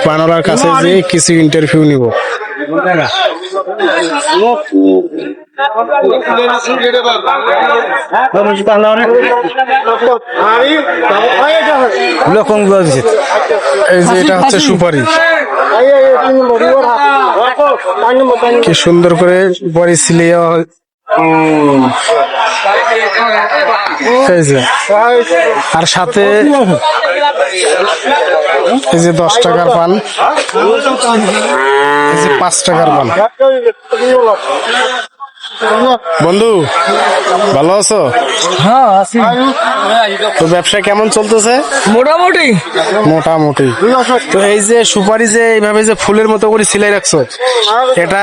পানোরার কাছে যে কিছু ইন্টারভিউ নিব। এই যে এটা হচ্ছে সুপারি, কি সুন্দর করে সুপারি সিলিয়ে এই যে, আর সাথে এই যে 10 টাকার পান, এই যে 5 টাকার পান। বন্ধু ভালো আছো? হ্যাঁ আছি। তো ব্যবসা কেমন চলতেছে? মোটামুটি মোটামুটি। তো এই যে সুপারি যে এইভাবে যে ফুলের মতো করে সিলাই রাখছো, এটা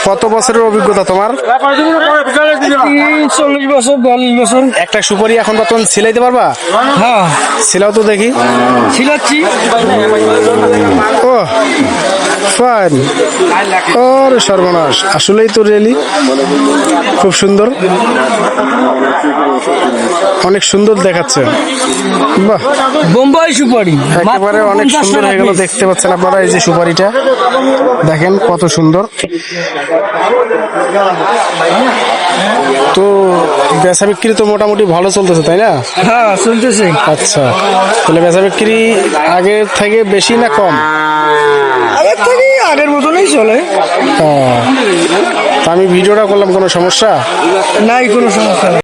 কত বছরের অভিজ্ঞতা তোমার? 40 বছর 42 বছর। একটা সুপারি এখন বর্তমান সিলাইতে পারবা? হ্যাঁ সিলাও তো দেখি। ছিলাচ্ছি। ও ফাইন। ওর সর্বনাশ, আসলেই তো রিয়েলি খুব সুন্দর, অনেক সুন্দর দেখাচ্ছে। বাহ, বোম্বাই সুপারি একেবারে অনেক সুন্দর হয়ে গেল। দেখতে পাচ্ছেন আপনারা এই যে সুপারিটা দেখেন কত সুন্দর। তো বেচা বিক্রি তো মোটামুটি ভালো চলতেছে তাই না? হ্যাঁ চলতেছে। আচ্ছা, তাহলে বেচা বিক্রি আগের থেকে বেশি না কম? আগের থেকে আগের মতনই চলে। তা আমি ভিডিওটা করলাম, কোনো সমস্যা নাই, কোনো সমস্যা নেই।